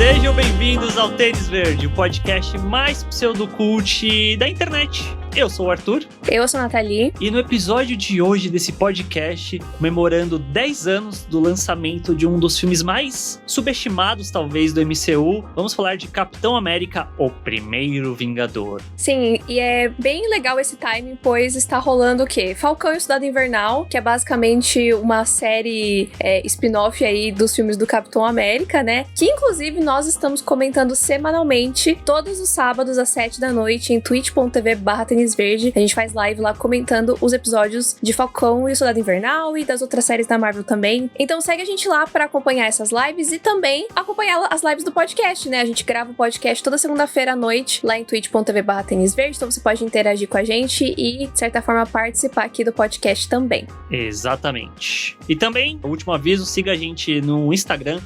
Sejam bem-vindos ao Tênis Verde, o podcast mais pseudocult da internet. Eu sou o Arthur. Eu sou a Nathalie. E no episódio de hoje desse podcast, comemorando 10 anos do lançamento de um dos filmes mais subestimados, talvez, do MCU, vamos falar de Capitão América, o Primeiro Vingador. Sim, e é bem legal esse timing, pois está rolando o quê? Falcão e o Soldado Invernal, que é basicamente uma série spin-off aí dos filmes do Capitão América, né? Que, inclusive, nós estamos comentando semanalmente, todos os sábados às 7 da noite, em twitch.tv/Tênis Verde. A gente faz live lá comentando os episódios de Falcão e o Soldado Invernal e das outras séries da Marvel também. Então segue a gente lá pra acompanhar essas lives e também acompanhar as lives do podcast, né? A gente grava o podcast toda segunda-feira à noite lá em twitch.tv/Tênis Verde, então você pode interagir com a gente e, de certa forma, participar aqui do podcast também. Exatamente. E também, o último aviso, siga a gente no Instagram,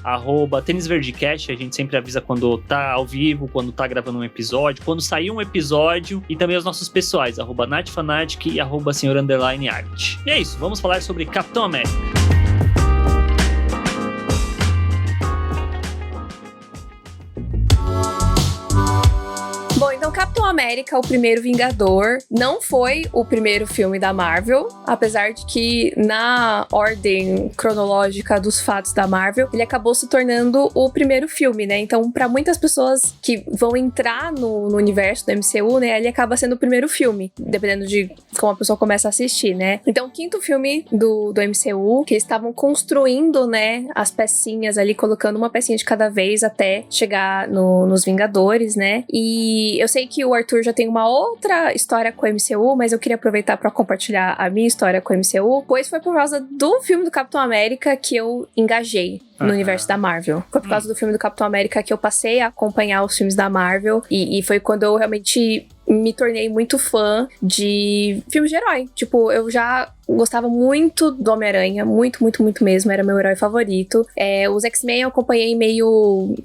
@TênisVerdeCast. A gente sempre avisa quando tá ao vivo, quando tá gravando um episódio, quando sair um episódio, e também os nossos pessoais, @NatFanatic e @Senhor_Art. E é isso, vamos falar sobre Capitão América. Bom, então Capitão América, o Primeiro Vingador, não foi o primeiro filme da Marvel, apesar de que na ordem cronológica dos fatos da Marvel, ele acabou se tornando o primeiro filme, né? Então, para muitas pessoas que vão entrar no universo do MCU, né, ele acaba sendo o primeiro filme, dependendo de como a pessoa começa a assistir, né? Então, o quinto filme do MCU, que eles estavam construindo, né, as pecinhas ali, colocando uma pecinha de cada vez até chegar nos Vingadores, né? E eu sei que o Arthur já tem uma outra história com o MCU, mas eu queria aproveitar para compartilhar a minha história com o MCU, pois foi por causa do filme do Capitão América que eu engajei no universo da Marvel. Foi por causa do filme do Capitão América que eu passei a acompanhar os filmes da Marvel, e foi quando eu realmente me tornei muito fã de filmes de herói. Tipo, eu já gostava muito do Homem-Aranha, muito, muito, muito mesmo, era meu herói favorito. Os X-Men eu acompanhei meio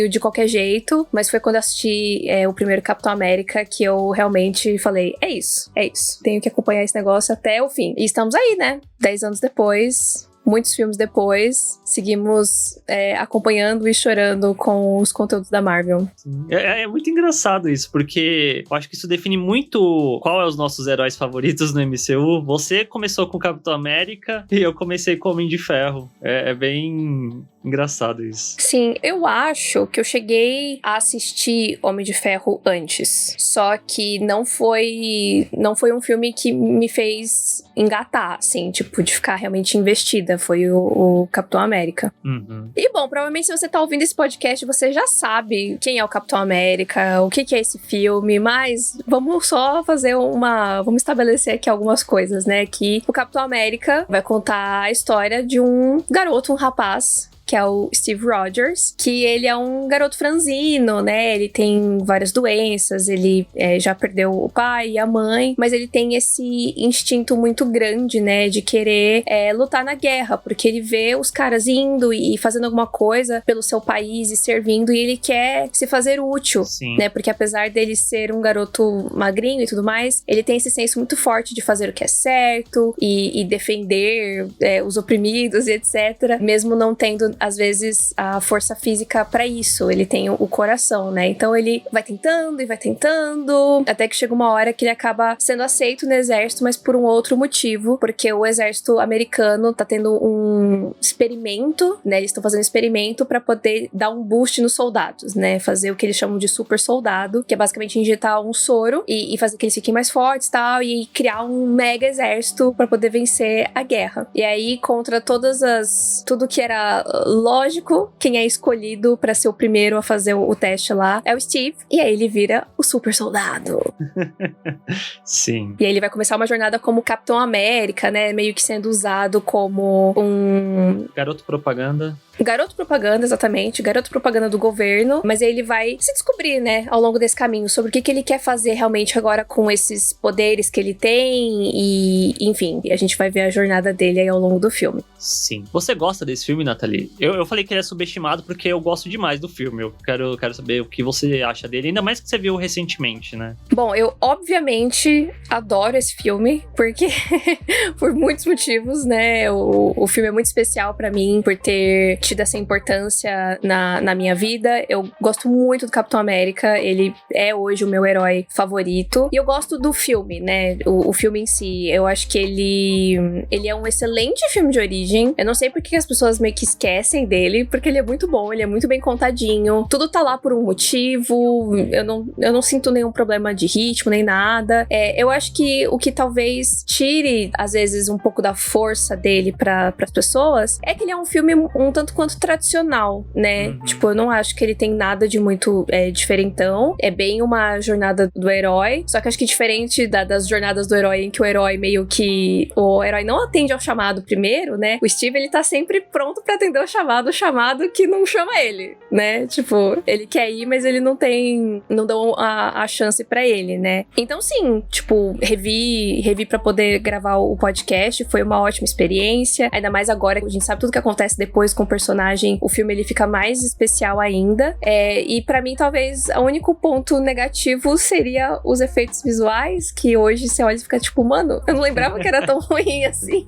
de qualquer jeito, mas foi quando eu assisti o primeiro Capitão América que eu realmente falei, é isso, tenho que acompanhar esse negócio até o fim. E estamos aí, né? 10 anos depois, muitos filmes depois, seguimos acompanhando e chorando com os conteúdos da Marvel. É muito engraçado isso, porque eu acho que isso define muito qual é os nossos heróis favoritos no MCU. Você começou com o Capitão América e eu comecei com o Homem de Ferro. É bem engraçado isso. Sim, eu acho que eu cheguei a assistir Homem de Ferro antes. Só que não foi um filme que me fez engatar, assim, tipo, de ficar realmente investida. Foi o Capitão América. Uhum. E bom, provavelmente se você tá ouvindo esse podcast, você já sabe quem é o Capitão América, o que é esse filme, mas vamos só fazer vamos estabelecer aqui algumas coisas, né? Que o Capitão América vai contar a história de um garoto, um rapaz, que é o Steve Rogers, que ele é um garoto franzino, né? Ele tem várias doenças, ele já perdeu o pai e a mãe, mas ele tem esse instinto muito grande, né? De querer lutar na guerra, porque ele vê os caras indo e fazendo alguma coisa pelo seu país e servindo, e ele quer se fazer útil, Sim. né? Porque apesar dele ser um garoto magrinho e tudo mais, ele tem esse senso muito forte de fazer o que é certo e defender os oprimidos e etc. Mesmo não tendo às vezes a força física pra isso, ele tem o coração, né? Então ele vai tentando, até que chega uma hora que ele acaba sendo aceito no exército, mas por um outro motivo, porque o exército americano tá tendo um experimento, né? Eles estão fazendo um experimento pra poder dar um boost nos soldados, né? Fazer o que eles chamam de super soldado, que é basicamente injetar um soro e fazer que eles fiquem mais fortes e tal, e criar um mega exército pra poder vencer a guerra. E aí, contra tudo que era lógico, quem é escolhido pra ser o primeiro a fazer o teste lá é o Steve, e aí ele vira o super soldado. Sim. E aí ele vai começar uma jornada como Capitão América, né, meio que sendo usado como um garoto propaganda. Garoto propaganda, exatamente. Garoto propaganda do governo. Mas aí ele vai se descobrir, né, ao longo desse caminho, sobre o que ele quer fazer realmente agora com esses poderes que ele tem. E, enfim, a gente vai ver a jornada dele aí ao longo do filme. Sim. Você gosta desse filme, Nathalie? Eu falei que ele é subestimado porque eu gosto demais do filme. Eu quero saber o que você acha dele, ainda mais que você viu recentemente, né? Bom, eu obviamente adoro esse filme, porque por muitos motivos, né? O filme é muito especial pra mim por ter tido essa importância na minha vida. Eu gosto muito do Capitão América, ele é hoje o meu herói favorito. E eu gosto do filme, né? O filme em si, eu acho que ele é um excelente filme de origem. Eu não sei porque as pessoas meio que esquecem dele, porque ele é muito bom, ele é muito bem contadinho. Tudo tá lá por um motivo. Eu não sinto nenhum problema de ritmo, nem nada. Eu acho que o que talvez tire, às vezes, um pouco da força dele para as pessoas é que ele é um filme um tanto quanto tradicional, né? Tipo, eu não acho que ele tem nada de muito diferentão. É bem uma jornada do herói. Só que acho que diferente das jornadas do herói, em que o herói meio que... O herói não atende ao chamado primeiro, né? O Steve, ele tá sempre pronto pra atender o chamado que não chama ele, né? Tipo, ele quer ir, mas ele não dão a chance pra ele, né? Então, sim, tipo, revi pra poder gravar o podcast, foi uma ótima experiência, ainda mais agora que a gente sabe tudo que acontece depois com o personagem, o filme, ele fica mais especial ainda, e pra mim, talvez, o único ponto negativo seria os efeitos visuais, que hoje você olha e fica tipo, mano, eu não lembrava que era tão ruim assim.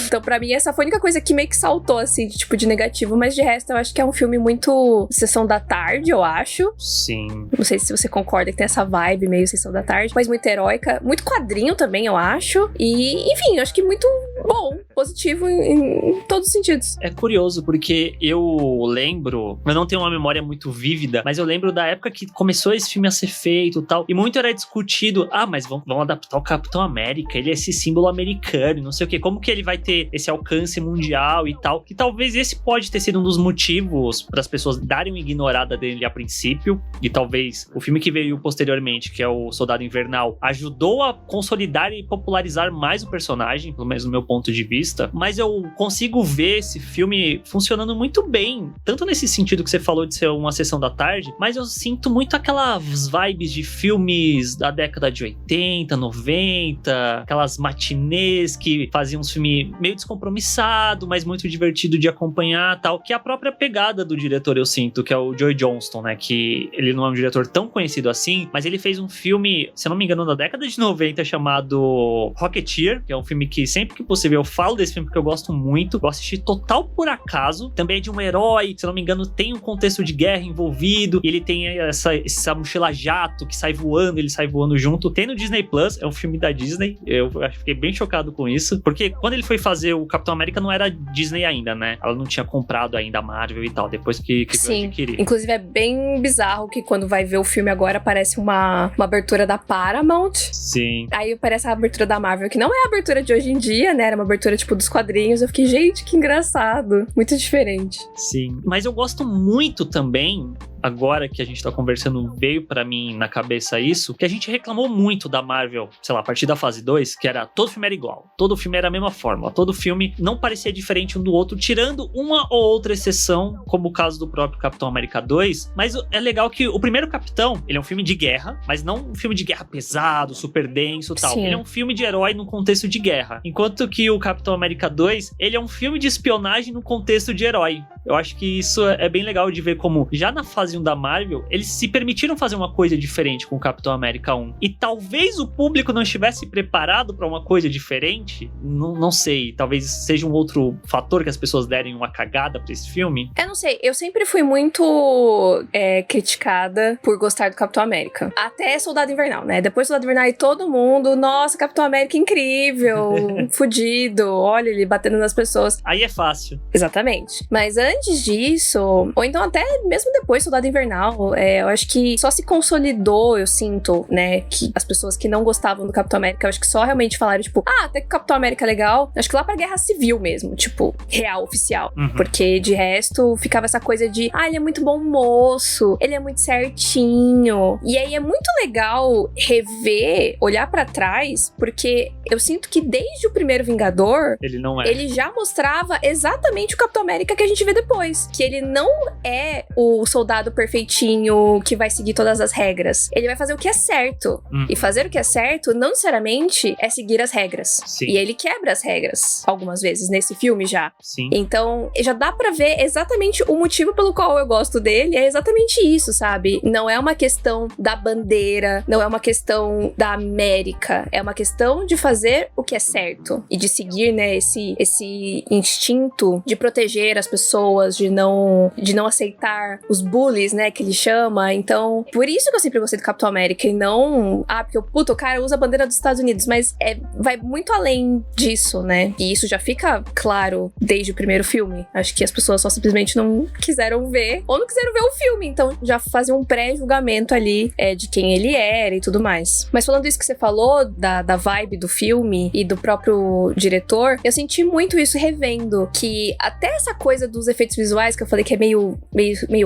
Então, pra mim, essa foi a única coisa que meio que saltou, assim, de negativo, mas de resto, eu acho que é um filme muito sessão da tarde, eu acho. Sim. Não sei se você concorda que tem essa vibe meio sessão da tarde, mas muito heróica, muito quadrinho também, eu acho. E, enfim, eu acho que muito bom, positivo em todos os sentidos. É curioso, porque eu lembro, eu não tenho uma memória muito vívida, mas eu lembro da época que começou esse filme a ser feito e tal, e muito era discutido, mas vamos adaptar o Capitão América, ele é esse símbolo americano, não sei o que, como que ele vai ter esse alcance mundial e tal, que talvez esse pode ter sido um dos motivos para as pessoas darem uma ignorada dele a princípio, e talvez o filme que veio posteriormente, que é o Soldado Invernal, ajudou a consolidar e popularizar mais o personagem, pelo menos no meu ponto de vista, mas eu consigo ver esse filme funcionando muito bem, tanto nesse sentido que você falou de ser uma sessão da tarde, mas eu sinto muito aquelas vibes de filmes da década de 80, 90, aquelas matinês que faziam um filme meio descompromissado, mas muito divertido de acompanhar, tal, que é a própria pegada do diretor, eu sinto, que é o Joe Johnston, né, que ele não é um diretor tão conhecido assim, mas ele fez um filme, se eu não me engano, na década de 90, chamado Rocketeer, que é um filme que sempre que possível eu falo desse filme porque eu gosto muito, eu assisti total por acaso, também é de um herói, se eu não me engano, tem um contexto de guerra envolvido, e ele tem essa mochila jato que sai voando, ele sai voando junto, tem no Disney Plus, é um filme da Disney, eu fiquei bem chocado com isso, porque quando ele foi fazer o Capitão América não era Disney ainda, né, ela não tinha comprado ainda a Marvel e tal, depois que veio adquirir. Inclusive é bem bizarro que quando vai ver o filme agora parece uma abertura da Paramount. Sim. Aí parece a abertura da Marvel, que não é a abertura de hoje em dia, né, era uma abertura tipo dos quadrinhos, eu fiquei, gente, que engraçado, muito diferente. Sim, mas eu gosto muito também, agora que a gente tá conversando, veio pra mim na cabeça isso, que a gente reclamou muito da Marvel, sei lá, a partir da fase 2, que era, todo filme era igual, todo filme era a mesma forma, todo filme não parecia diferente um do outro, tirando uma ou outra exceção, como o caso do próprio Capitão América 2, mas é legal que o primeiro Capitão, ele é um filme de guerra, mas não um filme de guerra pesado, super denso e tal, Sim. ele é um filme de herói no contexto de guerra, enquanto que o Capitão América 2, ele é um filme de espionagem no contexto de herói. Eu acho que isso é bem legal de ver como, já na fase 1 da Marvel, eles se permitiram fazer uma coisa diferente com o Capitão América 1. E talvez o público não estivesse preparado pra uma coisa diferente, não sei, talvez seja um outro fator que as pessoas derem uma cagada pra esse filme. Eu não sei, eu sempre fui muito criticada por gostar do Capitão América. Até Soldado Invernal, né? Depois do Soldado Invernal, todo mundo, nossa, Capitão América incrível, fudido, olha ele batendo nas pessoas. Aí é fácil. Exatamente. Mas antes disso, ou então até mesmo depois do Soldado Invernal, eu acho que só se consolidou, eu sinto, né, que as pessoas que não gostavam do Capitão América, eu acho que só realmente falaram, tipo, até que o Capitão América é legal, acho que lá pra Guerra Civil mesmo, tipo, real, oficial. Porque de resto, ficava essa coisa de, ele é muito bom moço, ele é muito certinho. E aí é muito legal rever, olhar pra trás, porque eu sinto que desde o primeiro Vingador, ele já mostrava exatamente o Capitão América que a gente vê depois, que ele não é o soldado soldado perfeitinho que vai seguir todas as regras. Ele vai fazer o que é certo. E fazer o que é certo não necessariamente é seguir as regras. Sim. E ele quebra as regras algumas vezes nesse filme já. Sim. Então, já dá pra ver exatamente o motivo pelo qual eu gosto dele. É exatamente isso, sabe? Não é uma questão da bandeira, não é uma questão da América. É uma questão de fazer o que é certo. E de seguir, né, esse instinto de proteger as pessoas, de não aceitar os bullies, né, que ele chama. Então, por isso que eu sempre gostei do Capitão América. E não, porque o cara usa a bandeira dos Estados Unidos. Mas vai muito além disso, né? E isso já fica claro desde o primeiro filme. Acho que as pessoas só simplesmente não quiseram ver, ou não quiseram ver o filme. Então, já faziam um pré-julgamento ali de quem ele era e tudo mais. Mas falando isso que você falou, da vibe do filme e do próprio diretor, eu senti muito isso revendo, que até essa coisa dos efeitos visuais, que eu falei que é meio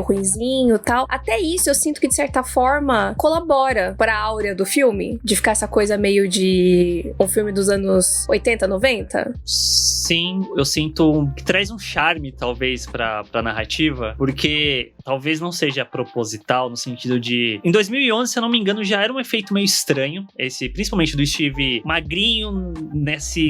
ruinzinho e tal, até isso eu sinto que, de certa forma, colabora pra áurea do filme, de ficar essa coisa meio de um filme dos anos 80, 90. Sim, eu sinto que traz um charme, talvez, pra narrativa, porque talvez não seja proposital, no sentido de... Em 2011, se eu não me engano, já era um efeito meio estranho, principalmente do Steve magrinho, nessa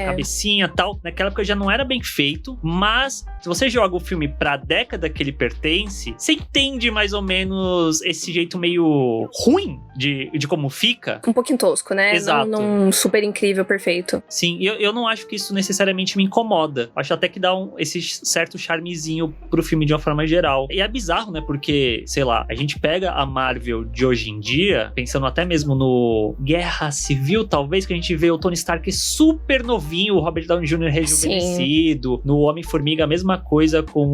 cabecinha e tal. Naquela época já não era bem feito, mas se você joga o filme pra década que ele pertence, você entende mais ou menos esse jeito meio ruim de como fica. Um pouquinho tosco, né? Exato. Não super incrível, perfeito. Sim, eu não acho que isso necessariamente me incomoda. Acho até que dá esse certo charmezinho pro filme de uma forma geral. E é bizarro, né? Porque, sei lá, a gente pega a Marvel de hoje em dia, pensando até mesmo no Guerra Civil, talvez, que a gente vê o Tony Stark super novinho, o Robert Downey Jr. rejuvenescido. Sim. No Homem-Formiga, a mesma coisa com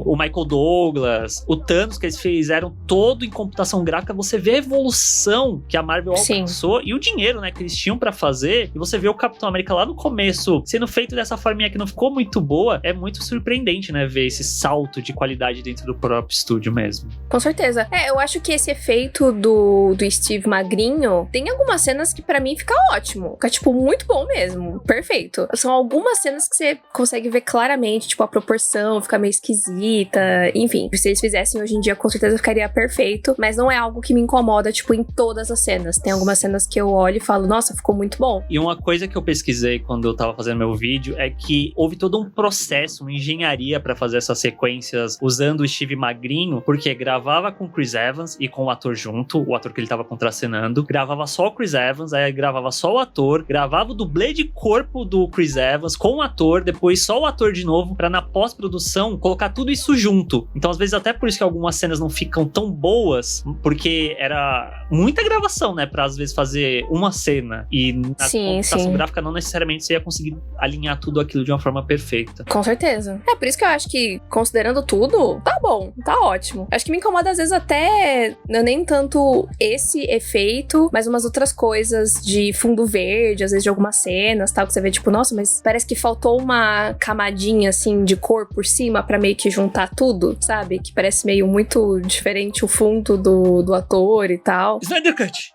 o Michael Douglas. O Thanos, que eles fizeram todo em computação gráfica. Você vê a evolução que a Marvel alcançou e o dinheiro, né, que eles tinham pra fazer. E você vê o Capitão América lá no começo sendo feito dessa forminha que não ficou muito boa. É muito surpreendente, né, ver esse salto de qualidade dentro do próprio estúdio mesmo. Com certeza. Eu acho que esse efeito do Steve magrinho, tem algumas cenas que pra mim fica ótimo. Fica, tipo, muito bom mesmo. Perfeito. São algumas cenas que você consegue ver claramente, tipo, a proporção fica meio esquisita. Enfim, se eles fizessem hoje em dia, com certeza ficaria perfeito. Mas não é algo que me incomoda, tipo, em todas as cenas. Tem algumas cenas que eu olho e falo, nossa, ficou muito bom. E uma coisa que eu pesquisei quando eu tava fazendo meu vídeo é que houve todo um processo, uma engenharia pra fazer essas sequências usando o Steve magrinho, porque gravava com o Chris Evans e com o ator junto, o ator que ele tava contracenando, gravava só o Chris Evans, aí gravava só o ator, gravava o dublê de corpo do Chris Evans com o ator, depois só o ator de novo, pra na pós-produção colocar tudo isso junto. Então, às vezes, até por isso que algumas cenas não ficam tão boas, porque era muita gravação, né, pra às vezes fazer uma cena, e na computação gráfica não necessariamente você ia conseguir alinhar tudo aquilo de uma forma perfeita. Com certeza. É por isso que eu acho que, considerando tudo, tá bom, tá ótimo. Acho que me incomoda às vezes até, não nem tanto esse efeito, mas umas outras coisas de fundo verde, às vezes de algumas cenas, tal, que você vê tipo, nossa, mas parece que faltou uma camadinha, assim, de cor por cima pra meio que juntar tudo, sabe? Que parece meio muito diferente o fundo do ator e tal. Snyder Cut!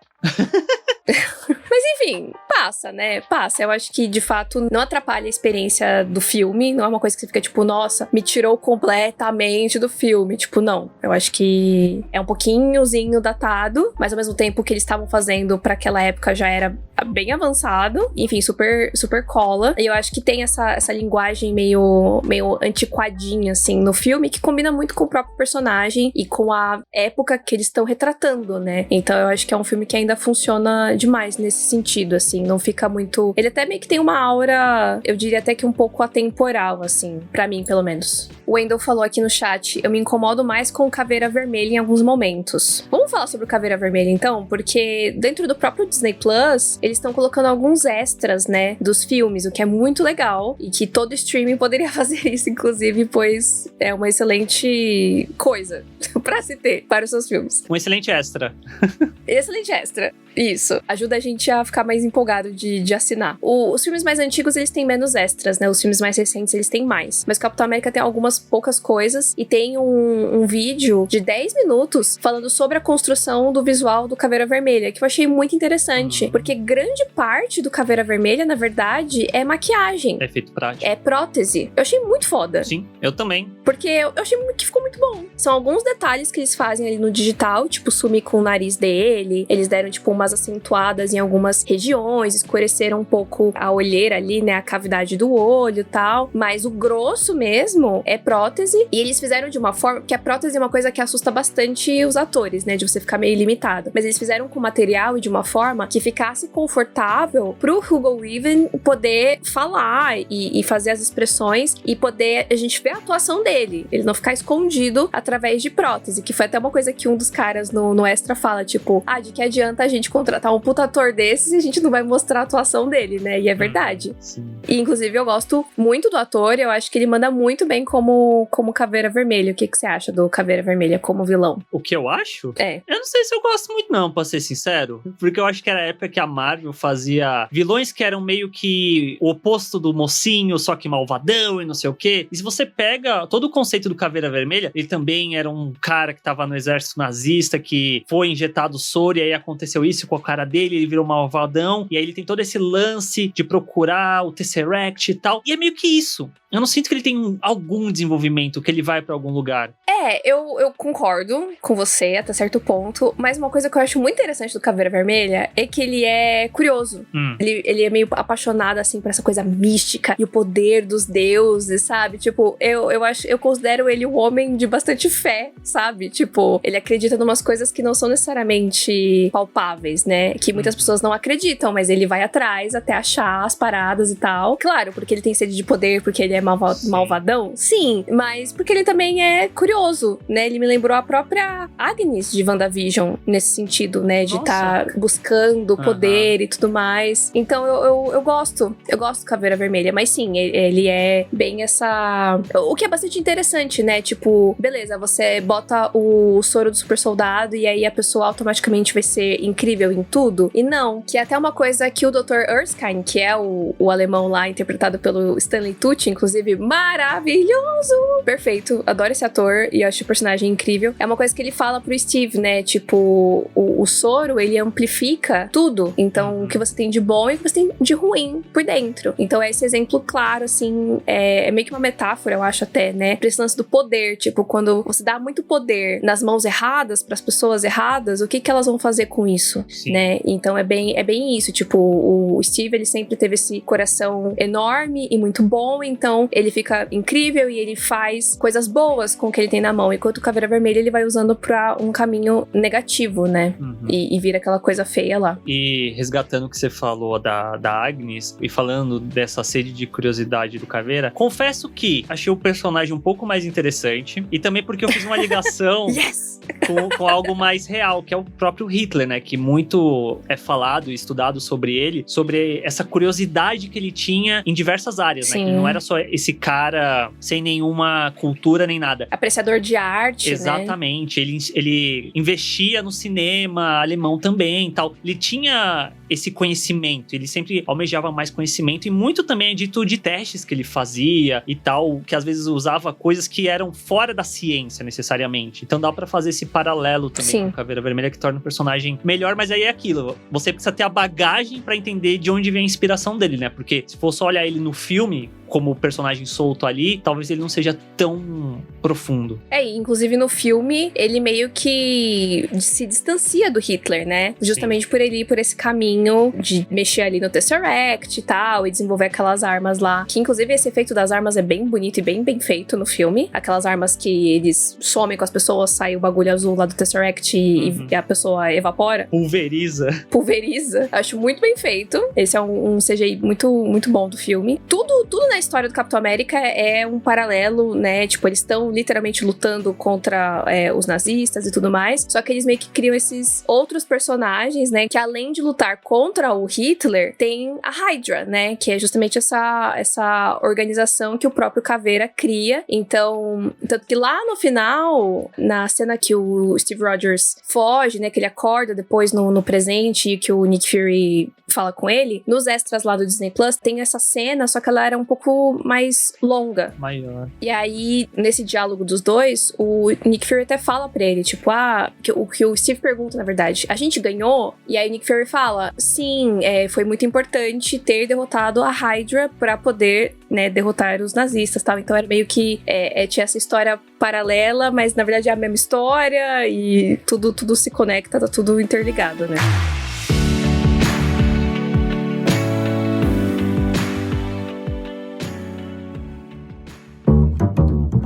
Mas enfim, passa, né? Passa. Eu acho que, de fato, não atrapalha a experiência do filme. Não é uma coisa que você fica tipo, nossa, me tirou completamente do filme. Tipo, não. Eu acho que é um pouquinhozinho datado, mas ao mesmo tempo que eles estavam fazendo pra aquela época já era bem avançado. Enfim, super, super cola. E eu acho que tem essa linguagem meio antiquadinha, assim, no filme, que combina muito com o próprio personagem e com a época que eles estão retratando, né? Então eu acho que é um filme que ainda funciona demais nesse sentido, assim. Não fica muito... Ele até meio que tem uma aura, eu diria até que um pouco atemporal, assim. Pra mim, pelo menos. O Wendell falou aqui no chat, eu me incomodo mais com o Caveira Vermelha em alguns momentos. Vamos falar sobre o Caveira Vermelha, então? Porque dentro do próprio Disney Plus, eles estão colocando alguns extras, né, dos filmes, o que é muito legal. E que todo streaming poderia fazer isso, inclusive, pois é uma excelente coisa pra se ter para os seus filmes. Um excelente extra. Excelente extra. Isso. Ajuda a gente a ficar mais empolgado de assinar. Os filmes mais antigos, eles têm menos extras, né? Os filmes mais recentes, eles têm mais. Mas o Capitão América tem algumas poucas coisas e tem um vídeo de 10 minutos falando sobre a construção do visual do Caveira Vermelha, que eu achei muito interessante. Porque grande parte do Caveira Vermelha, na verdade, é maquiagem. É efeito prático. É prótese. Eu achei muito foda. Sim, eu também. Porque eu achei que ficou muito bom. São alguns detalhes que eles fazem ali no digital, tipo, sumir com o nariz dele. Eles deram, tipo, umas acentuadas em algumas regiões, escureceram um pouco a olheira ali, né? A cavidade do olho e tal. Mas o grosso mesmo é prótese. E eles fizeram de uma forma... Porque a prótese é uma coisa que assusta bastante os atores, né? De você ficar meio limitado. Mas eles fizeram com material e de uma forma que ficasse confortável pro Hugo Weaving poder falar e fazer as expressões e poder a gente ver a atuação dele. Ele não ficar escondido através de prótese, que foi até uma coisa que um dos caras no Extra fala, tipo, de que adianta a gente contratar um puta ator desses e a gente não vai mostrar a atuação dele, né? E é verdade. Sim. E, inclusive, eu gosto muito do ator, eu acho que ele manda muito bem como Caveira Vermelha. O que você acha do Caveira Vermelha como vilão? O que eu acho? É. Eu não sei se eu gosto muito não, pra ser sincero, porque eu acho que era a época que a Marvel fazia vilões que eram meio que o oposto do mocinho, só que malvadão e não sei o quê. E se você pega todo o conceito do Caveira Vermelha, ele também era um cara que tava no exército nazista, que foi injetado soro e aí aconteceu isso com a cara dele, ele virou malvadão, e aí ele tem todo esse lance de procurar o Tesseract e tal. E é meio que isso. Eu não sinto que ele tem algum desenvolvimento, que ele vai pra algum lugar. Eu concordo com você até certo ponto, mas uma coisa que eu acho muito interessante do Caveira Vermelha é que ele é curioso. Ele é meio apaixonado, assim, por essa coisa mística e o poder dos deuses, sabe? Tipo, eu considero ele um homem de bastante fé, sabe? Tipo, ele acredita em umas coisas que não são necessariamente palpáveis, né? Que muitas pessoas não acreditam, mas ele vai atrás até achar as paradas e tal. Claro, porque ele tem sede de poder, porque ele é malvadão? Sim, mas porque ele também é curioso, né? Ele me lembrou a própria Agnes de WandaVision, nesse sentido, né? De estar buscando poder e tudo mais. Então eu gosto do Caveira Vermelha, mas sim, ele é bem essa... O que é bastante interessante, né? Tipo, beleza, você bota o soro do super soldado e aí a pessoa automaticamente vai ser incrível em tudo. E não, que é até uma coisa que o Dr. Erskine, que é o alemão lá, interpretado pelo Stanley Tucci, inclusive, maravilhoso! Perfeito, adoro esse ator e acho o personagem incrível. É uma coisa que ele fala pro Steve, né? Tipo, o soro, ele amplifica tudo. Então, o que você tem de bom e o que você tem de ruim por dentro. Então, é esse exemplo claro, assim, é meio que uma metáfora, eu acho até, né? Pra esse lance do poder. Tipo, quando você dá muito poder nas mãos erradas, pras pessoas erradas, o que elas vão fazer com isso, né? Então, é bem isso. Tipo, o Steve, ele sempre teve esse coração enorme e muito bom, então ele fica incrível e ele faz coisas boas com o que ele tem na mão, enquanto o Caveira Vermelha ele vai usando pra um caminho negativo, né? E vira aquela coisa feia lá. E resgatando o que você falou da Agnes e falando dessa sede de curiosidade do Caveira, confesso que achei o personagem um pouco mais interessante e também porque eu fiz uma ligação com algo mais real, que é o próprio Hitler, né? Que muito é falado e estudado sobre ele, sobre essa curiosidade que ele tinha em diversas áreas, né? Que não era só esse cara sem nenhuma cultura nem nada. Apreciador de arte, exatamente, né? Ele investia no cinema alemão também e tal. Ele tinha esse conhecimento, ele sempre almejava mais conhecimento e muito também é dito de testes que ele fazia e tal, que às vezes usava coisas que eram fora da ciência necessariamente. Então dá pra fazer esse paralelo também com o Caveira Vermelha, que torna o personagem melhor, mas aí é aquilo, você precisa ter a bagagem pra entender de onde vem a inspiração dele, né? Porque se for só olhar ele no filme como personagem solto ali, talvez ele não seja tão profundo. Inclusive no filme, ele meio que se distancia do Hitler, né? Justamente por ele ir por esse caminho de mexer ali no Tesseract e tal, e desenvolver aquelas armas lá. Que inclusive esse efeito das armas é bem bonito e bem feito no filme. Aquelas armas que eles somem com as pessoas, sai o bagulho azul lá do Tesseract e a pessoa evapora. Pulveriza. Acho muito bem feito. Esse é um CGI muito, muito bom do filme. Tudo na história do Capitão América é um paralelo, né? Tipo, eles estão literalmente lutando contra os nazistas e tudo mais. Só que eles meio que criam esses outros personagens, né? Que além de lutar contra o Hitler, tem a Hydra, né? Que é justamente essa organização que o próprio Caveira cria. Então, tanto que lá no final, na cena que o Steve Rogers foge, né? Que ele acorda depois no presente e que o Nick Fury fala com ele, nos extras lá do Disney Plus, tem essa cena, só que ela era um pouco mais longa. Maior. E aí, nesse diálogo dos dois, o Nick Fury até fala pra ele, tipo, o que o Steve pergunta, na verdade, a gente ganhou? E aí Nick Fury fala, sim, foi muito importante ter derrotado a Hydra pra poder, né, derrotar os nazistas, tal. Então era meio que, tinha essa história paralela, mas na verdade é a mesma história e tudo se conecta, tá tudo interligado, né?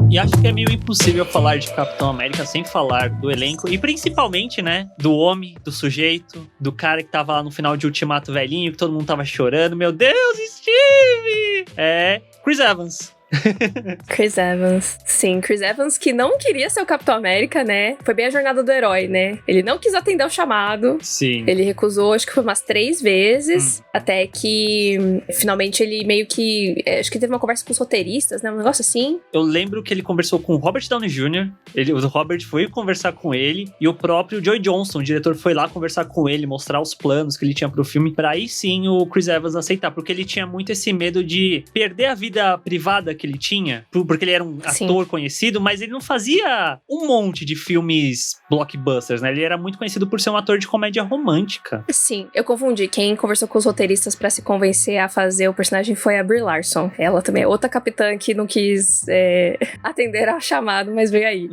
E acho que é meio impossível falar de Capitão América sem falar do elenco. E principalmente, né, do homem, do sujeito, do cara que tava lá no final de Ultimato velhinho, que todo mundo tava chorando. Meu Deus, Steve! Chris Evans. Chris Evans. Sim, Chris Evans, que não queria ser o Capitão América, né? Foi bem a jornada do herói, né? Ele não quis atender o chamado. Sim. Ele recusou, acho que foi umas 3 vezes, até que finalmente ele meio que... acho que teve uma conversa com os roteiristas, né? Um negócio assim. Eu lembro que ele conversou com o Robert Downey Jr., o Robert foi conversar com ele, e o próprio Joy Johnston, o diretor, foi lá conversar com ele, mostrar os planos que ele tinha pro filme, pra aí sim o Chris Evans aceitar, porque ele tinha muito esse medo de perder a vida privada que ele tinha, porque ele era um ator conhecido, mas ele não fazia um monte de filmes blockbusters, né? Ele era muito conhecido por ser um ator de comédia romântica. Sim, eu confundi. Quem conversou com os roteiristas pra se convencer a fazer o personagem foi a Brie Larson. Ela também é outra capitã que não quis atender ao chamado, mas veio aí.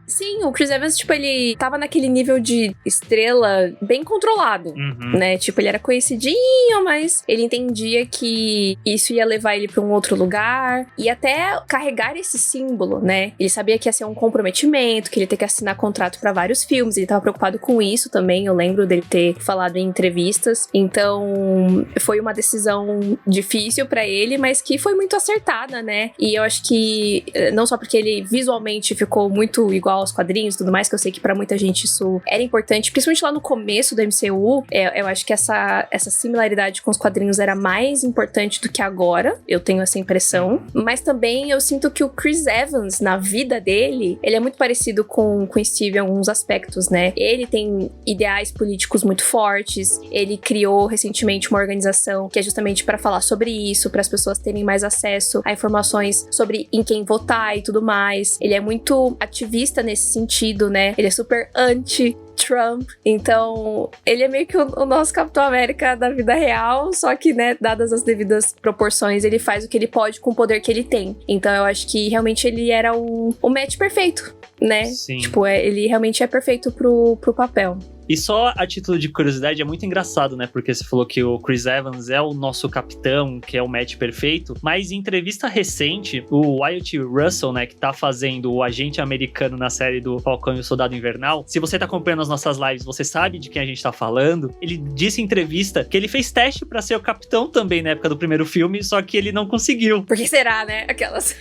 Sim, o Chris Evans, tipo, ele tava naquele nível de estrela bem controlado, né? Tipo, ele era conhecidinho, mas ele entendia que isso ia levar ele pra um outro lugar, e até carregar esse símbolo, né? Ele sabia que ia ser um comprometimento, que ele ia ter que assinar contrato pra vários filmes, ele tava preocupado com isso também, eu lembro dele ter falado em entrevistas, então foi uma decisão difícil pra ele, mas que foi muito acertada, né? E eu acho que, não só porque ele visualmente ficou muito igual aos quadrinhos e tudo mais, que eu sei que pra muita gente isso era importante, principalmente lá no começo do MCU, eu acho que essa similaridade com os quadrinhos era mais importante do que agora, eu tenho essa impressão, mas também eu sinto que o Chris Evans, na vida dele, ele é muito parecido com o Steve em alguns aspectos, né? Ele tem ideais políticos muito fortes, ele criou recentemente uma organização que é justamente para falar sobre isso, para as pessoas terem mais acesso a informações sobre em quem votar e tudo mais. Ele é muito ativista nesse sentido, né? Ele é super anti-Trump, então ele é meio que o nosso Capitão América da vida real, só que, né, dadas as devidas proporções, ele faz o que ele pode com o poder que ele tem. Então eu acho que realmente ele era o match perfeito, né? Sim. Tipo, ele realmente é perfeito pro papel. E só a título de curiosidade, é muito engraçado, né? Porque você falou que o Chris Evans é o nosso capitão, que é o match perfeito. Mas em entrevista recente, o Wyatt Russell, né? Que tá fazendo o agente americano na série do Falcão e o Soldado Invernal. Se você tá acompanhando as nossas lives, você sabe de quem a gente tá falando. Ele disse em entrevista que ele fez teste pra ser o capitão também na época do primeiro filme, só que ele não conseguiu. Por que será, né? Aquelas...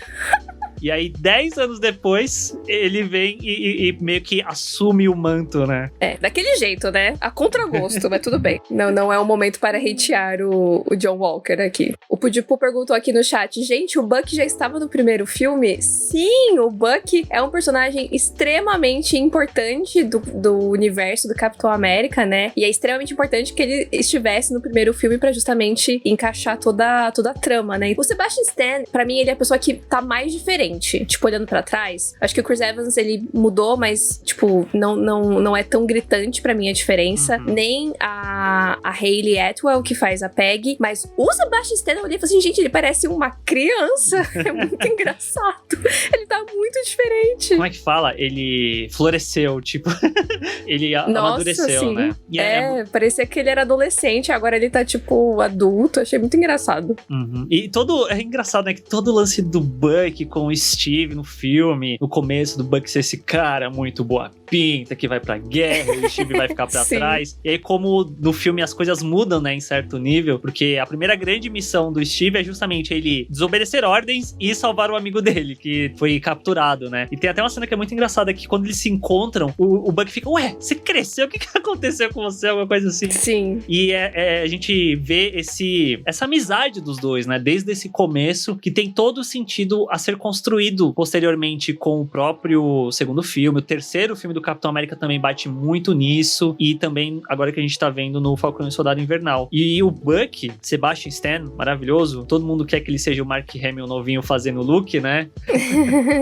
E aí, 10 anos depois, ele vem e meio que assume o manto, né? Daquele jeito, né? A contragosto, mas tudo bem. Não é um momento para hatear o John Walker aqui. O Pudipu perguntou aqui no chat, gente, o Bucky já estava no primeiro filme? Sim, o Bucky é um personagem extremamente importante do universo do Capitão América, né? E é extremamente importante que ele estivesse no primeiro filme pra justamente encaixar toda a trama, né? O Sebastian Stan, pra mim, ele é a pessoa que tá mais diferente. Tipo, olhando pra trás, acho que o Chris Evans, ele mudou, mas, tipo, não é tão gritante pra mim a diferença. Nem a Hayley Atwell, que faz a Peggy, mas o Sebastian Stan, eu olhei e falei assim, gente, ele parece uma criança. É muito engraçado. Ele tá muito diferente. Como é que fala? Ele floresceu, tipo, ele amadureceu, sim, né? E parecia que ele era adolescente, agora ele tá, tipo, adulto. Achei muito engraçado. E é engraçado, né, que todo o lance do Bucky com o o Steve no filme, no começo do Buck ser esse cara muito boa pinta, que vai pra guerra, e o Steve vai ficar pra trás. E aí, como no filme as coisas mudam, né, em certo nível, porque a primeira grande missão do Steve é justamente ele desobedecer ordens e salvar o amigo dele, que foi capturado, né? E tem até uma cena que é muito engraçada, que quando eles se encontram, o Buck fica, ué, você cresceu? O que aconteceu com você? Alguma coisa assim. Sim. E a gente vê essa amizade dos dois, né? Desde esse começo, que tem todo o sentido a ser construído posteriormente com o próprio segundo filme. O terceiro filme do Capitão América também bate muito nisso, e também agora que a gente tá vendo no Falcão e Soldado Invernal. E o Buck, Sebastian Stan, maravilhoso, todo mundo quer que ele seja o Mark Hamill novinho fazendo o Luke, né?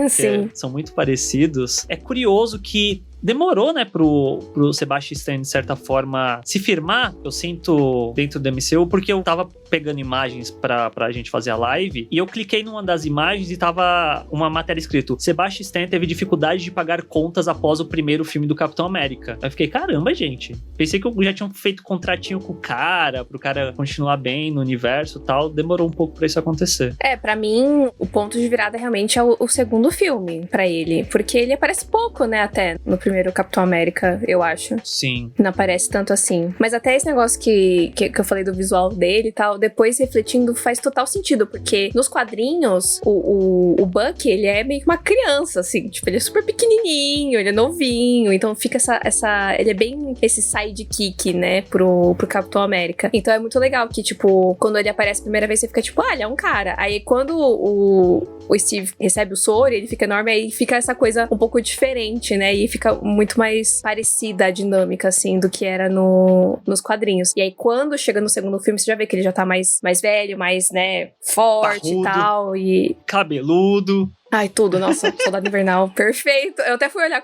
Sim. São muito parecidos. É curioso que demorou, né, pro Sebastian Stan, de certa forma, se firmar, eu sinto, dentro do MCU, porque eu tava pegando imagens pra gente fazer a live, e eu cliquei numa das imagens e tava uma matéria escrito: Sebastian Stan teve dificuldade de pagar contas após o primeiro filme do Capitão América. Eu fiquei, caramba, gente. Pensei que eu já tinha feito contratinho com o cara, pro cara continuar bem no universo e tal. Demorou um pouco pra isso acontecer. Pra mim, o ponto de virada realmente é o segundo filme pra ele, porque ele aparece pouco, né, até no primeiro Capitão América, eu acho. Sim. Não aparece tanto assim. Mas até esse negócio que eu falei do visual dele e tal, depois refletindo, faz total sentido, porque nos quadrinhos, o Buck, ele é meio que uma criança, assim, tipo, ele é super pequenininho, ele é novinho, então fica ele é bem esse sidekick, né, pro Capitão América. Então é muito legal que, tipo, quando ele aparece a primeira vez, você fica tipo, ele é um cara. Aí quando o Steve recebe o soro, ele fica enorme, aí fica essa coisa um pouco diferente, né, e fica muito mais parecida a dinâmica, assim, do que era nos quadrinhos. E aí, quando chega no segundo filme, você já vê que ele já tá mais velho, mais, né, forte Parrudo, e tal, e... cabeludo. Ai, tudo, nossa, Soldado Invernal, perfeito. Eu até fui olhar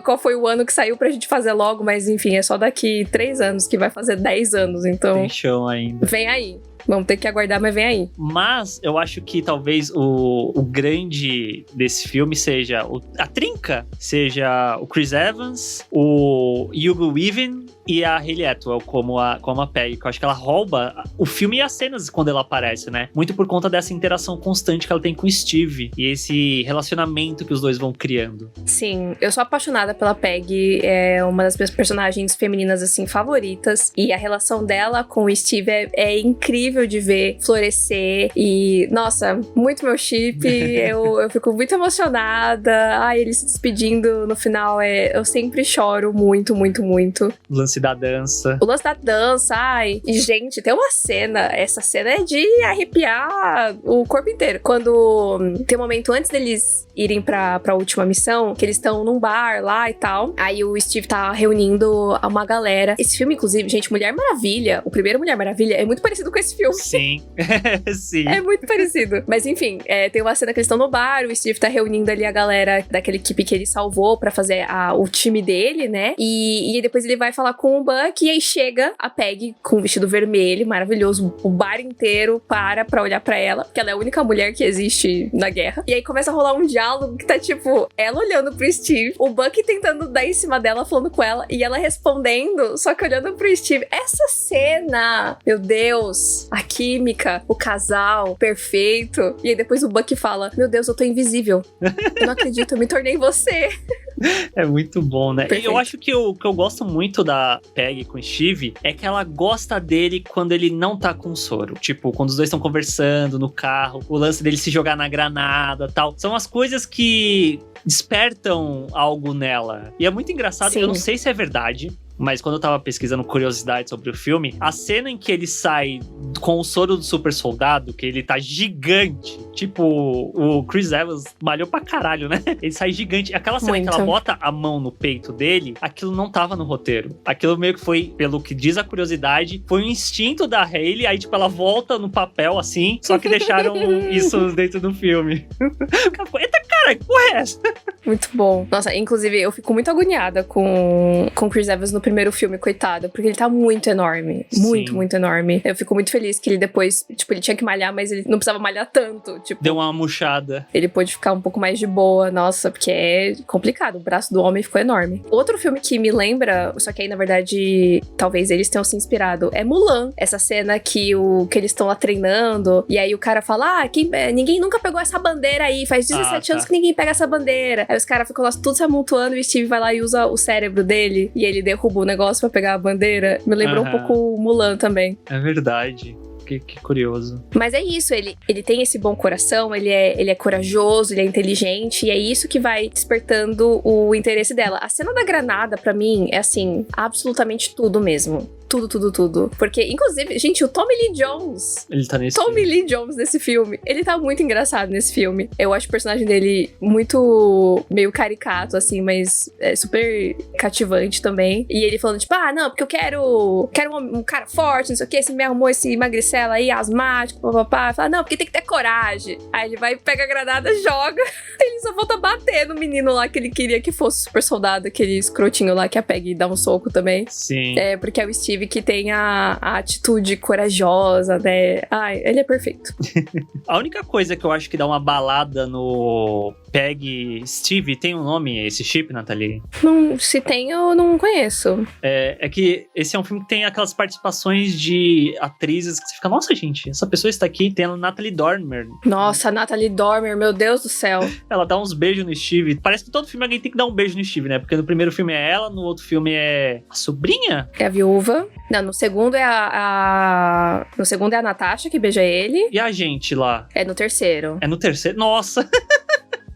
qual foi o ano que saiu pra gente fazer logo, mas enfim, é só daqui 3 anos, que vai fazer 10 anos, então... Tem chão ainda. Vem aí. Vamos ter que aguardar, mas vem aí. Mas eu acho que talvez o grande desse filme seja a trinca, seja o Chris Evans, o Hugo Weaving e a Hayley Atwell como a Peggy, que eu acho que ela rouba o filme e as cenas quando ela aparece, né? Muito por conta dessa interação constante que ela tem com o Steve e esse relacionamento que os dois vão criando. Sim, eu sou apaixonada pela Peggy, é uma das minhas personagens femininas, assim, favoritas, e a relação dela com o Steve é incrível de ver florescer, e, nossa, muito meu chip, eu fico muito emocionada, ele se despedindo no final, eu sempre choro muito, muito, muito. O lance da dança. O lance da dança, e gente, tem uma cena, essa cena é de arrepiar o corpo inteiro. Quando tem um momento antes deles irem pra última missão, que eles estão num bar lá e tal, aí o Steve tá reunindo uma galera. Esse filme, inclusive, gente, Mulher Maravilha, o primeiro Mulher Maravilha, é muito parecido com esse filme. Sim, sim. É muito parecido. Mas enfim, tem uma cena que eles estão no bar, o Steve tá reunindo ali a galera daquela equipe que ele salvou pra fazer o time dele, né? E depois ele vai falar com o Buck, e aí chega a Peggy com um vestido vermelho, maravilhoso. O bar inteiro pra olhar pra ela, porque ela é a única mulher que existe na guerra. E aí começa a rolar um diálogo que tá tipo, ela olhando pro Steve, o Buck tentando dar em cima dela, falando com ela, e ela respondendo, só que olhando pro Steve. Essa cena, meu Deus, a química, o casal, perfeito. E aí depois o Buck fala, meu Deus, eu tô invisível. Eu não acredito, eu me tornei você. É muito bom, né? Perfeito. Eu acho que o que eu gosto muito da Peggy com o Steve é que ela gosta dele quando ele não tá com o soro. Tipo, quando os dois estão conversando no carro, o lance dele se jogar na granada e tal. São as coisas que despertam algo nela. E é muito engraçado, Sim. Eu não sei se é verdade, mas quando eu tava pesquisando curiosidades sobre o filme, a cena em que ele sai com o soro do super soldado, que ele tá gigante, tipo, o Chris Evans malhou pra caralho, né? Ele sai gigante. Aquela cena Muito. que ela bota a mão no peito dele, aquilo não tava no roteiro. Aquilo meio que foi, pelo que diz a curiosidade, foi um instinto da Hayley, aí tipo, ela volta no papel assim, só que deixaram isso dentro do filme. Eita, cara, que porra é essa? Muito bom. Nossa, inclusive, eu fico muito agoniada com o Chris Evans no primeiro filme, coitado, porque ele tá muito enorme. Muito, Sim. muito enorme. Eu fico muito feliz feliz que ele depois, tipo, ele tinha que malhar, mas ele não precisava malhar tanto, tipo. Deu uma murchada. Ele pôde ficar um pouco mais de boa, nossa, porque é complicado, o braço do homem ficou enorme. Outro filme que me lembra, só que aí na verdade talvez eles tenham se inspirado, é Mulan. Essa cena que eles estão lá treinando, e aí o cara fala, ninguém nunca pegou essa bandeira aí, faz 17 anos que ninguém pega essa bandeira. Aí os caras ficam lá tudo se amontoando e o Steve vai lá e usa o cérebro dele, e ele derruba o negócio pra pegar a bandeira. Me lembrou um pouco o Mulan também. É verdade. Que curioso. Mas é isso, ele tem esse bom coração, ele é corajoso, ele é inteligente, e é isso que vai despertando o interesse dela. A cena da granada, pra mim, é assim, absolutamente tudo mesmo. Tudo. Porque, inclusive, gente, o Tommy Lee Jones. Ele tá nesse Tommy Lee Jones nesse filme. Ele tá muito engraçado nesse filme. Eu acho o personagem dele muito meio caricato, assim, mas é super cativante também. E ele falando, tipo, não, porque eu quero um cara forte, não sei o que. Você me arrumou esse magricela aí, asmático, papapá. Fala, não, porque tem que ter coragem. Aí ele vai, pega a granada, joga. Ele só volta a bater no menino lá que ele queria que fosse super soldado, aquele escrotinho lá que a Peggy dá um soco também. Sim. É, porque é o Steve que tem a atitude corajosa, né? Ai, ele é perfeito. A única coisa que eu acho que dá uma balada no Peg Steve, tem um nome esse chip, Nathalie? Não, se tem, eu não conheço. É que esse é um filme que tem aquelas participações de atrizes que você fica, nossa, gente, essa pessoa está aqui. Tem a Natalie Dormer. Nossa, a Natalie Dormer, meu Deus do céu. Ela dá uns beijos no Steve. Parece que todo filme alguém tem que dar um beijo no Steve, né? Porque no primeiro filme é ela, no outro filme é a sobrinha? É a viúva. Não, no segundo é no segundo é a Natasha que beija ele. E a gente lá? É no terceiro. É no terceiro? Nossa!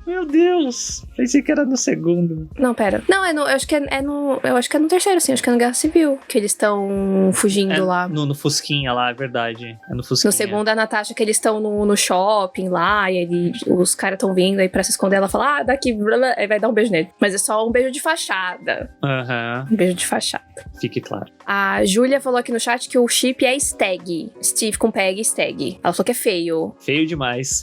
Meu Deus, pensei que era no segundo. Não, pera. Não, eu acho que é no terceiro, sim. Acho que é no Guerra Civil. Que eles estão fugindo lá. No Fusquinha lá, é verdade. É no Fusquinha. No segundo é a Natasha que eles estão no shopping lá. E os caras estão vindo aí pra se esconder. Ela fala, daqui. Blá, blá, aí vai dar um beijo nele. Mas é só um beijo de fachada. Um beijo de fachada. Fique claro. A Júlia falou aqui no chat que o chip é Stag. Steve com Peg e Stag. Ela falou que é feio. Feio demais.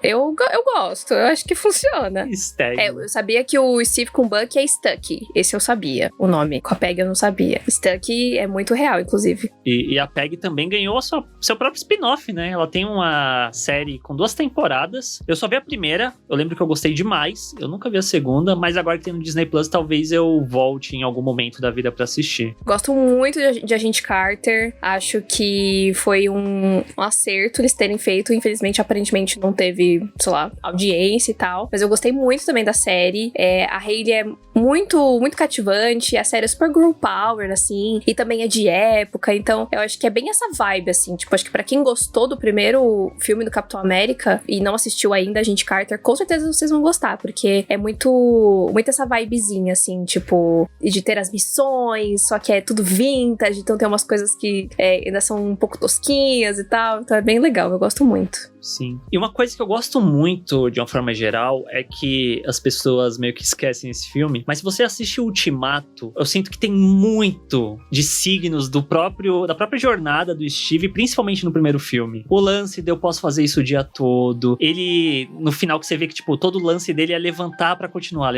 Eu gosto, eu acho que funciona. Stag. Eu sabia que o Steve com Buck é Stuck. Esse eu sabia, o nome. Com a Peg eu não sabia. Stuck é muito real, inclusive. E a Peg também ganhou seu próprio spin-off, né? Ela tem uma série com 2 temporadas. Eu só vi a primeira, eu lembro que eu gostei demais. Eu nunca vi a segunda, mas agora que tem no Disney Plus, talvez eu volte em algum momento da vida pra assistir. Gosto muito de Agente Carter. Acho que foi um acerto eles terem feito. Infelizmente, aparentemente, não teve, sei lá, audiência e tal. Mas eu gostei muito também da série. A Hayley é muito, muito cativante. A série é super girl power, assim. E também é de época. Então, eu acho que é bem essa vibe, assim. Tipo, acho que pra quem gostou do primeiro filme do Capitão América e não assistiu ainda Agente Carter, com certeza vocês vão gostar. Porque é muito essa vibezinha, assim. Tipo, de ter as missões, só que é tudo vintage. Então tem umas coisas que ainda são um pouco tosquinhas e tal. Então é bem legal, eu gosto muito. Sim. E uma coisa que eu gosto muito, de uma forma geral, é que as pessoas meio que esquecem esse filme, mas se você assiste o Ultimato, eu sinto que tem muito de signos da própria jornada do Steve, principalmente no primeiro filme. O lance de eu posso fazer isso o dia todo. Ele, no final, que você vê que, tipo, todo o lance dele é levantar pra continuar.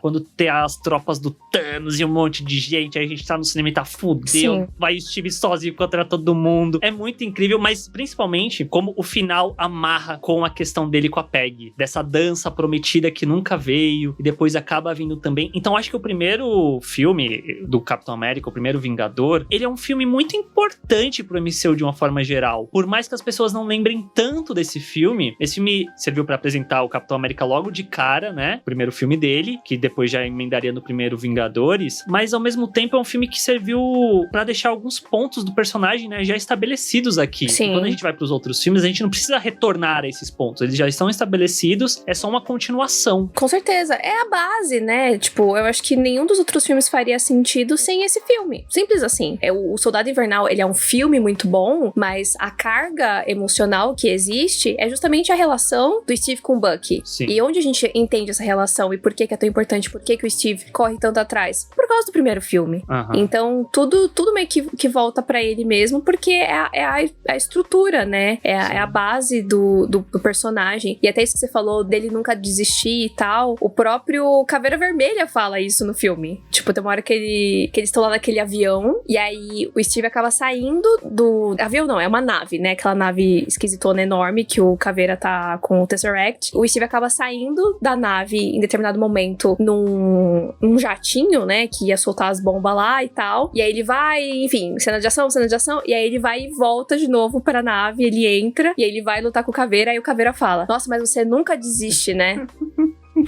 Quando tem as tropas do Thanos e um monte de gente, aí a gente tá no cinema e tá fudeu. Sim. Vai o Steve sozinho contra todo mundo. É muito incrível, mas principalmente como o final amarra com a questão dele com a Peg, dessa dança prometida que nunca veio e depois acaba vindo também. Então acho que o primeiro filme do Capitão América, o primeiro Vingador, ele é um filme muito importante pro MCU de uma forma geral. Por mais que as pessoas não lembrem tanto desse filme, esse filme serviu pra apresentar o Capitão América logo de cara, né? O primeiro filme dele, que depois já emendaria no primeiro Vingadores, mas ao mesmo tempo é um filme que serviu pra deixar alguns pontos do personagem, né, já estabelecidos aqui. Sim. E quando a gente vai pros outros filmes, a gente não precisa retornar a esses pontos, eles já estão estabelecidos, é só uma continuação. Com certeza, é a base, né? Tipo, eu acho que nenhum dos outros filmes faria sentido sem esse filme. Simples assim. O Soldado Invernal, ele é um filme muito bom, mas a carga emocional que existe é justamente a relação do Steve com o Bucky. Sim. E onde a gente entende essa relação e por que é tão importante, por que o Steve corre tanto atrás? Por causa do primeiro filme. Uhum. Então, tudo meio que volta pra ele mesmo, porque é a estrutura, né? É a a base do personagem. E até isso que você falou dele nunca desistir e tal. O próprio Caveira Vermelha fala isso no filme. Tipo, tem uma hora que eles estão lá naquele avião. E aí o Steve acaba saindo do... Avião não, é uma nave, né? Aquela nave esquisitona enorme que o Caveira tá com o Tesseract. O Steve acaba saindo da nave em determinado momento num jatinho, né? Que ia soltar as bombas lá e tal. E aí ele vai, enfim, cena de ação. E aí ele vai e volta de novo pra nave. Ele entra e aí ele vai lutar com o Caveira. Aí o Caveira fala: nossa, mas você nunca desiste, né?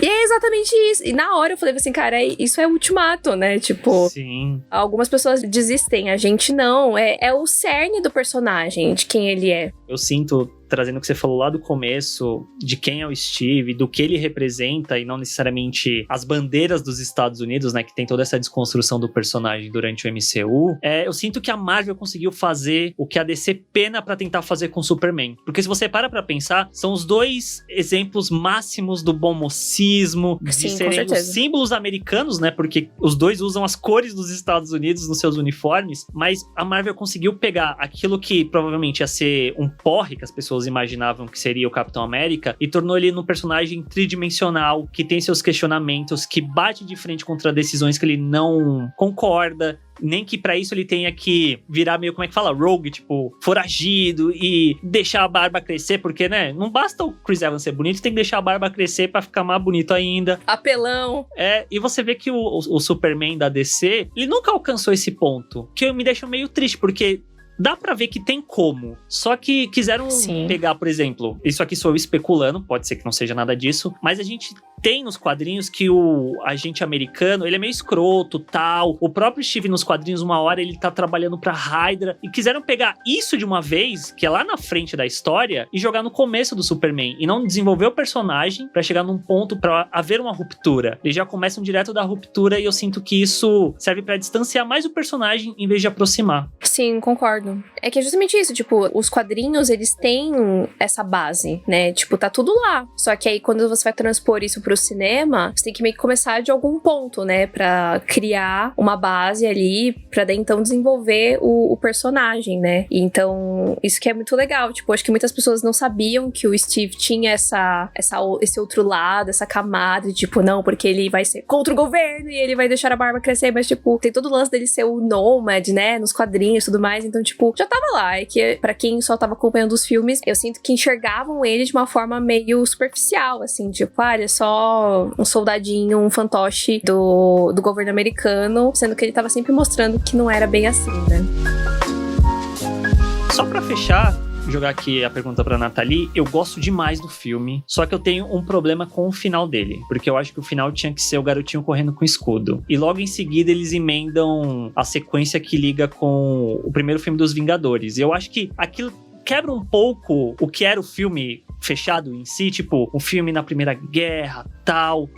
E é exatamente isso. E na hora eu falei assim, cara, isso é ultimato, né? Tipo, sim, algumas pessoas desistem, a gente não. É o cerne do personagem, de quem ele é. eu sinto, trazendo o que você falou lá do começo, de quem é o Steve, do que ele representa, e não necessariamente as bandeiras dos Estados Unidos, né, que tem toda essa desconstrução do personagem durante o MCU, eu sinto que a Marvel conseguiu fazer o que a DC pena pra tentar fazer com o Superman. Porque se você para pra pensar, são os dois exemplos máximos do bom mocismo, de Sim, serem os símbolos americanos, né, porque os dois usam as cores dos Estados Unidos nos seus uniformes, mas a Marvel conseguiu pegar aquilo que provavelmente ia ser um porre que as pessoas imaginavam que seria o Capitão América e tornou ele num personagem tridimensional, que tem seus questionamentos, que bate de frente contra decisões que ele não concorda, nem que pra isso ele tenha que virar meio, como é que fala? Rogue, tipo, foragido e deixar a barba crescer, porque, né, não basta o Chris Evans ser bonito, tem que deixar a barba crescer pra ficar mais bonito ainda. Apelão. E você vê que o Superman da DC, ele nunca alcançou esse ponto, que me deixa meio triste, porque dá pra ver que tem como. Só que quiseram pegar, por exemplo, isso aqui sou eu especulando, pode ser que não seja nada disso, mas a gente tem nos quadrinhos que o agente americano, ele é meio escroto, tal. O próprio Steve nos quadrinhos, uma hora ele tá trabalhando pra Hydra, e quiseram pegar isso de uma vez, que é lá na frente da história, e jogar no começo do Superman, e não desenvolver o personagem pra chegar num ponto pra haver uma ruptura. Eles já começam direto da ruptura, e eu sinto que isso serve pra distanciar mais o personagem em vez de aproximar. Sim, concordo. É que é justamente isso, tipo, os quadrinhos, eles têm essa base, né? Tipo, tá tudo lá. Só que aí, quando você vai transpor isso pro cinema, você tem que meio que começar de algum ponto, né? Pra criar uma base ali, pra daí, então, desenvolver o personagem, né? E, então, isso que é muito legal. Tipo, acho que muitas pessoas não sabiam que o Steve tinha esse outro lado, essa camada de, tipo, não, porque ele vai ser contra o governo e ele vai deixar a barba crescer, mas, tipo, tem todo o lance dele ser o Nomad, né? Nos quadrinhos e tudo mais, então, tipo, já tava lá. É que pra quem só tava acompanhando os filmes, eu sinto que enxergavam ele de uma forma meio superficial, assim, tipo, ele é só um soldadinho, um fantoche do governo americano, sendo que ele tava sempre mostrando que não era bem assim, né? Só pra fechar, jogar aqui a pergunta pra Nathalie, eu gosto demais do filme, só que eu tenho um problema com o final dele, porque eu acho que o final tinha que ser o garotinho correndo com escudo. E logo em seguida eles emendam a sequência que liga com o primeiro filme dos Vingadores. E eu acho que aquilo quebra um pouco o que era o filme fechado em si, tipo, um filme na Primeira Guerra, tal.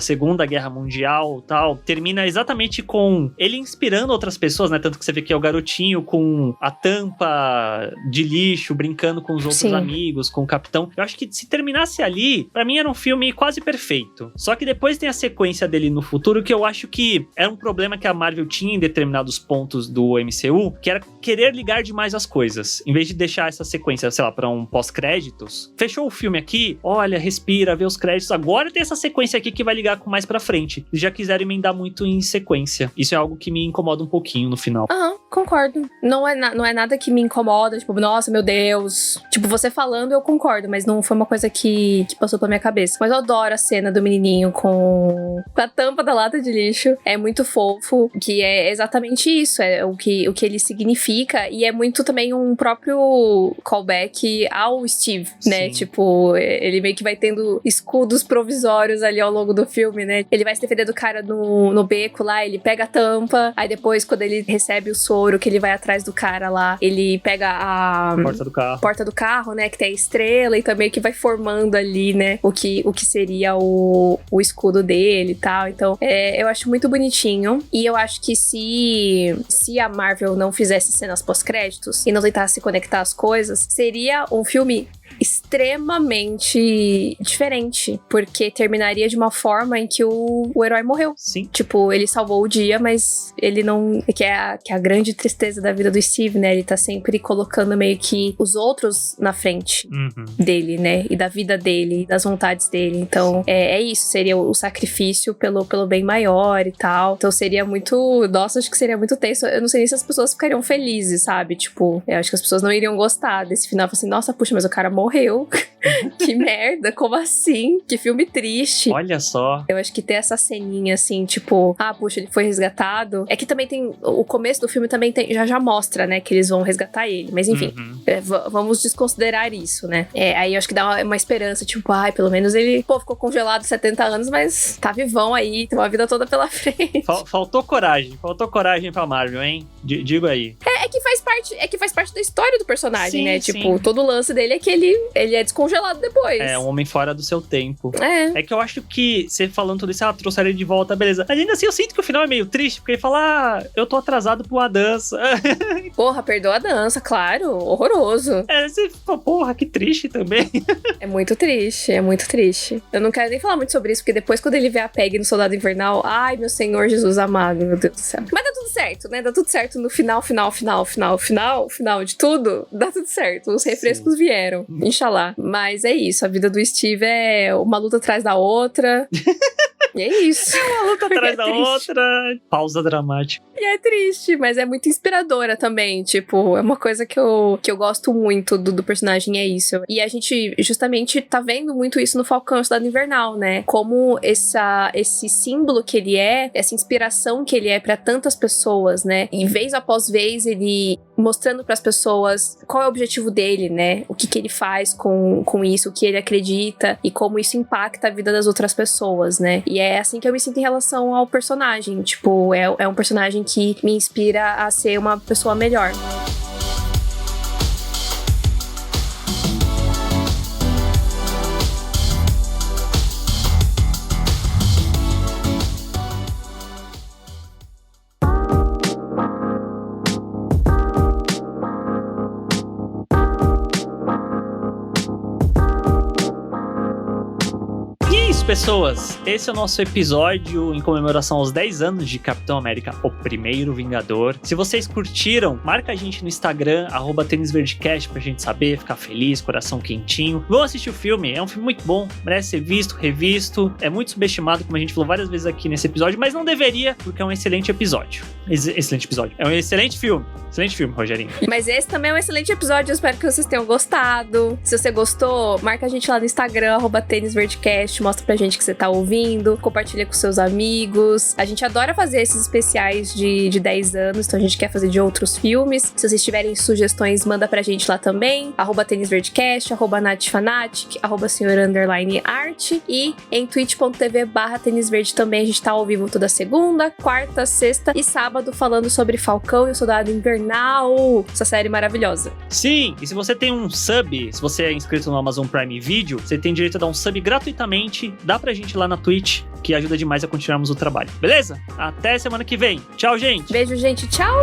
Segunda Guerra Mundial, tal. Termina exatamente com ele inspirando outras pessoas, né? Tanto que você vê que é o garotinho com a tampa de lixo, brincando com os outros amigos, com o capitão. Eu acho que se terminasse ali, pra mim era um filme quase perfeito. Só que depois tem a sequência dele no futuro, que eu acho que era um problema que a Marvel tinha em determinados pontos do MCU, que era querer ligar demais as coisas. Em vez de deixar essa sequência, sei lá, pra um pós-créditos, fechou o filme aqui, olha, respira, vê os créditos, agora tem essa sequência aqui que vai ligar com mais pra frente. Eles já quiseram emendar muito em sequência. Isso é algo que me incomoda um pouquinho no final. Concordo. Não é nada que me incomoda, tipo, nossa, meu Deus. Tipo, você falando, eu concordo, mas não foi uma coisa que passou pela minha cabeça. Mas eu adoro a cena do menininho com a tampa da lata de lixo. É muito fofo, que é exatamente isso, é o que ele significa, e é muito também um próprio callback ao Steve, né? Tipo, ele meio que vai tendo escudos provisórios ali ao longo do filme, né? Ele vai se defender do cara no beco lá, ele pega a tampa, aí depois, quando ele recebe o soro, que ele vai atrás do cara lá, ele pega a porta do carro, né? Que tem a estrela, e também que vai formando ali, né? O que seria o escudo dele e tal. Então, eu acho muito bonitinho. E eu acho que se a Marvel não fizesse cenas pós-créditos e não tentasse conectar as coisas, seria um filme extremamente diferente, porque terminaria de uma forma em que o herói morreu. Sim. Tipo, ele salvou o dia, mas ele não... Que é a grande tristeza da vida do Steve, né? Ele tá sempre colocando meio que os outros na frente dele, né? E da vida dele, e das vontades dele. Então, é isso. Seria o sacrifício pelo bem maior e tal. Então, seria muito... Nossa, acho que seria muito tenso. Eu não sei nem se as pessoas ficariam felizes, sabe? Tipo, eu acho que as pessoas não iriam gostar desse final. Assim, nossa, puxa, mas o cara morreu. Que merda, como assim? Que filme triste. Olha só. Eu acho que ter essa ceninha assim, tipo, puxa, ele foi resgatado. É que também tem, o começo do filme também tem, já mostra, né, que eles vão resgatar ele. Mas enfim, vamos desconsiderar isso, né? Aí eu acho que dá uma esperança, tipo, pelo menos ele, ficou congelado 70 anos, mas tá vivão aí, tem uma vida toda pela frente. Faltou coragem pra Marvel, hein? Digo aí. É que faz parte da história do personagem, sim, né? Sim. Tipo, todo o lance dele é que ele é descongelado depois. É, um homem fora do seu tempo. É que eu acho que, você falando tudo isso, trouxeram ele de volta, beleza. Mas ainda assim, eu sinto que o final é meio triste, porque ele fala, eu tô atrasado pra uma dança. Porra, perdoa a dança, claro. Horroroso. Você fala, porra, que triste também. É muito triste, é muito triste. Eu não quero nem falar muito sobre isso, porque depois quando ele vê a Peggy no Soldado Invernal, ai, meu Senhor Jesus amado, meu Deus do céu. Mas dá tudo certo, né? Dá tudo certo no final de tudo. Dá tudo certo. Os refrescos vieram, inshallah. Mas é isso, a vida do Steve é uma luta atrás da outra. E é isso. É uma luta atrás da outra. Pausa dramática. E é triste, mas é muito inspiradora também. Tipo, é uma coisa que eu gosto muito do personagem, é isso. E a gente justamente tá vendo muito isso no Falcão e o Soldado Invernal, né? Como esse símbolo que ele é, essa inspiração que ele é pra tantas pessoas, né? E vez após vez ele mostrando pras pessoas qual é o objetivo dele, né? O que ele faz com isso, o que ele acredita e como isso impacta a vida das outras pessoas, né? E é assim que eu me sinto em relação ao personagem. Tipo, é um personagem que me inspira a ser uma pessoa melhor. Pessoas, esse é o nosso episódio em comemoração aos 10 anos de Capitão América, o primeiro Vingador. Se vocês curtiram, marca a gente no Instagram, @TênisVerdeCast, pra gente saber, ficar feliz, coração quentinho. Vão assistir o filme, é um filme muito bom, merece ser visto, revisto, é muito subestimado, como a gente falou várias vezes aqui nesse episódio, mas não deveria, porque é um excelente episódio. Excelente episódio. É um excelente filme, Rogerinho. Mas esse também é um excelente episódio, eu espero que vocês tenham gostado. Se você gostou, marca a gente lá no Instagram, @TênisVerdeCast, mostra pra gente que você tá ouvindo, compartilha com seus amigos. A gente adora fazer esses especiais de 10 anos, então a gente quer fazer de outros filmes. Se vocês tiverem sugestões, manda pra gente lá também, @TênisVerdeCast, @NathFanatic, @Senhor_Art e em twitch.tv/TênisVerde também a gente tá ao vivo toda segunda, quarta, sexta e sábado falando sobre Falcão e o Soldado Invernal, essa série maravilhosa. Sim, e se você tem um sub, se você é inscrito no Amazon Prime Video, você tem direito a dar um sub gratuitamente. Dá pra gente lá na Twitch, que ajuda demais a continuarmos o trabalho. Beleza? Até semana que vem. Tchau, gente. Beijo, gente. Tchau!